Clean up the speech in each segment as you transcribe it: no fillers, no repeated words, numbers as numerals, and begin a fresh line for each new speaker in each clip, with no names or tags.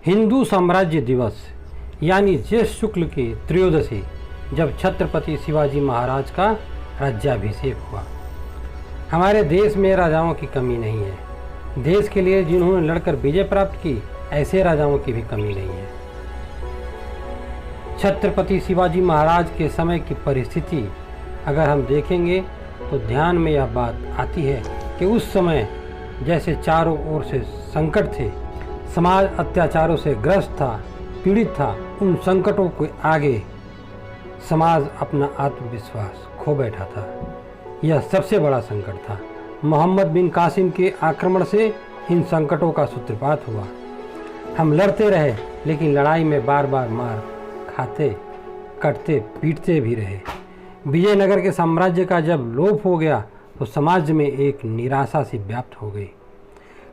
हिंदू साम्राज्य दिवस यानी ज्येष्ठ शुक्ल की त्रयोदशी जब छत्रपति शिवाजी महाराज का राज्याभिषेक हुआ। हमारे देश में राजाओं की कमी नहीं है। देश के लिए जिन्होंने लड़कर विजय प्राप्त की, ऐसे राजाओं की भी कमी नहीं है। छत्रपति शिवाजी महाराज के समय की परिस्थिति अगर हम देखेंगे तो ध्यान में यह बात आती है कि उस समय जैसे चारों ओर से संकट थे, समाज अत्याचारों से ग्रस्त था, पीड़ित था। उन संकटों के आगे समाज अपना आत्मविश्वास खो बैठा था। यह सबसे बड़ा संकट था। मोहम्मद बिन कासिम के आक्रमण से इन संकटों का सूत्रपात हुआ। हम लड़ते रहे, लेकिन लड़ाई में बार बार मार खाते, कटते, पीटते भी रहे। विजयनगर के साम्राज्य का जब लोप हो गया तो समाज में एक निराशा सी व्याप्त हो गई।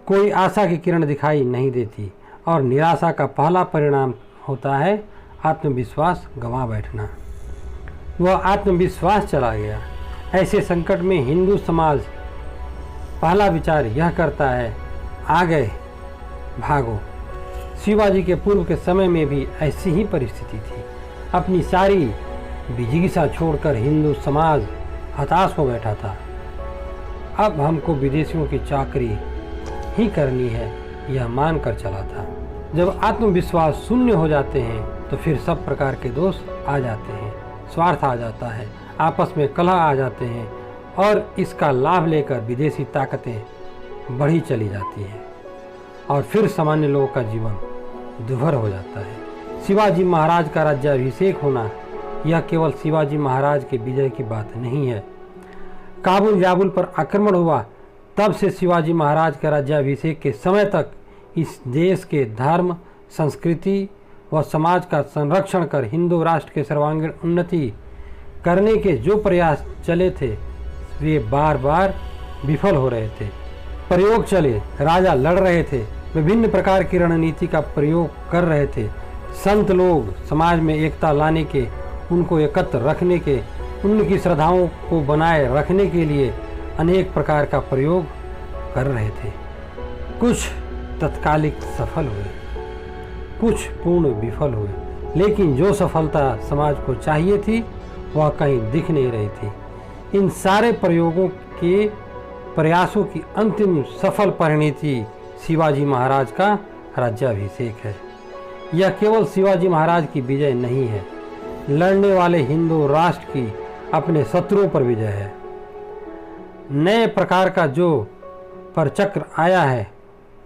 कोई आशा की किरण दिखाई नहीं देती और निराशा का पहला परिणाम होता है आत्मविश्वास गंवा बैठना। वह आत्मविश्वास चला गया। ऐसे संकट में हिंदू समाज पहला विचार यह करता है, आ गए भागो। शिवाजी के पूर्व के समय में भी ऐसी ही परिस्थिति थी। अपनी सारी विजिगिसा छोड़कर हिंदू समाज हताश हो बैठा था। अब हमको विदेशियों की चाकरी ही करनी है, यह मानकर चला था। जब आत्मविश्वास शून्य हो जाते हैं तो फिर सब प्रकार के दोष आ जाते हैं, स्वार्थ आ जाता है, आपस में कलह आ जाते हैं और इसका लाभ लेकर विदेशी ताकतें बढ़ी चली जाती हैं और फिर सामान्य लोगों का जीवन दुभर हो जाता है। शिवाजी महाराज का राज्याभिषेक होना यह केवल शिवाजी महाराज के विजय की बात नहीं है। काबुल जाबुल पर आक्रमण हुआ, तब से शिवाजी महाराज के राज्याभिषेक के समय तक इस देश के धर्म, संस्कृति व समाज का संरक्षण कर हिंदू राष्ट्र के सर्वांगीण उन्नति करने के जो प्रयास चले थे वे बार बार विफल हो रहे थे। प्रयोग चले, राजा लड़ रहे थे, विभिन्न प्रकार की रणनीति का प्रयोग कर रहे थे। संत लोग समाज में एकता लाने के, उनको एकत्र रखने के, उनकी श्रद्धाओं को बनाए रखने के लिए अनेक प्रकार का प्रयोग कर रहे थे। कुछ तत्कालिक सफल हुए, कुछ पूर्ण विफल हुए, लेकिन जो सफलता समाज को चाहिए थी वह कहीं दिख नहीं रही थी। इन सारे प्रयोगों के प्रयासों की अंतिम सफल परिणति शिवाजी महाराज का राज्याभिषेक है। यह केवल शिवाजी महाराज की विजय नहीं है, लड़ने वाले हिंदू राष्ट्र की अपने शत्रुओं पर विजय है। नए प्रकार का जो परचक्र आया है,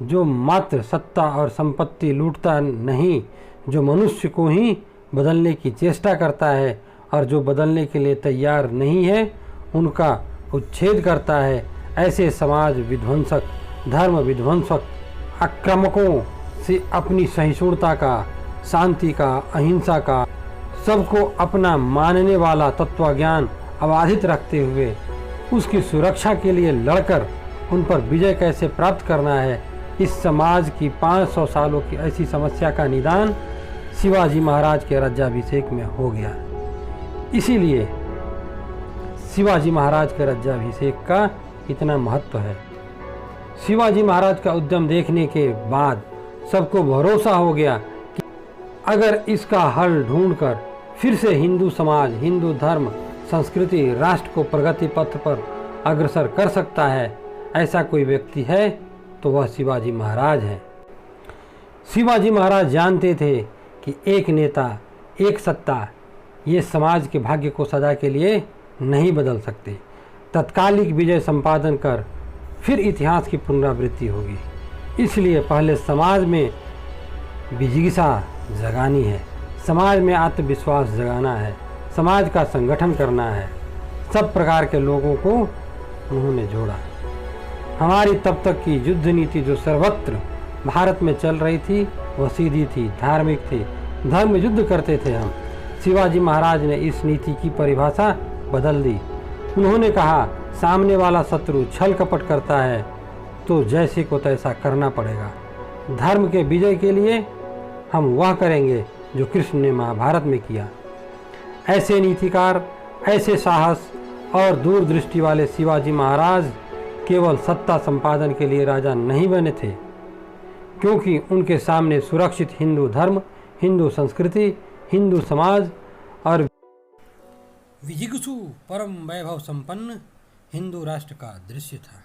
जो मात्र सत्ता और संपत्ति लूटता नहीं, जो मनुष्य को ही बदलने की चेष्टा करता है और जो बदलने के लिए तैयार नहीं है उनका उच्छेद करता है। ऐसे समाज विध्वंसक, धर्म विध्वंसक आक्रामकों से अपनी सहिष्णुता का, शांति का, अहिंसा का, सबको अपना मानने वाला तत्वज्ञान अबाधित रखते हुए उसकी सुरक्षा के लिए लड़कर उन पर विजय कैसे प्राप्त करना है, इस समाज की 500 सालों की ऐसी समस्या का निदान शिवाजी महाराज के राज्याभिषेक में हो गया। इसीलिए शिवाजी महाराज के राज्याभिषेक का इतना महत्व है। शिवाजी महाराज का उद्यम देखने के बाद सबको भरोसा हो गया कि अगर इसका हल ढूंढकर फिर से हिंदू समाज, हिंदू धर्म, संस्कृति, राष्ट्र को प्रगति पथ पर अग्रसर कर सकता है, ऐसा कोई व्यक्ति है तो वह शिवाजी महाराज है। शिवाजी महाराज जानते थे कि एक नेता, एक सत्ता ये समाज के भाग्य को सदा के लिए नहीं बदल सकते। तत्कालिक विजय संपादन कर फिर इतिहास की पुनरावृत्ति होगी। इसलिए पहले समाज में विजिगिसा जगानी है, समाज में आत्मविश्वास जगाना है, समाज का संगठन करना है। सब प्रकार के लोगों को उन्होंने जोड़ा। हमारी तब तक की युद्ध नीति जो सर्वत्र भारत में चल रही थी वह सीधी थी, धार्मिक थी, धर्म युद्ध करते थे हम। शिवाजी महाराज ने इस नीति की परिभाषा बदल दी। उन्होंने कहा, सामने वाला शत्रु छल कपट करता है तो जैसे को तैसा करना पड़ेगा। धर्म के विजय के लिए हम वह करेंगे जो कृष्ण ने महाभारत में किया। ऐसे नीतिकार, ऐसे साहस और दूरदृष्टि वाले शिवाजी महाराज केवल सत्ता संपादन के लिए राजा नहीं बने थे। क्योंकि उनके सामने सुरक्षित हिंदू धर्म, हिंदू संस्कृति, हिंदू समाज और विजिगुसु परम वैभव संपन्न हिंदू राष्ट्र का दृश्य था।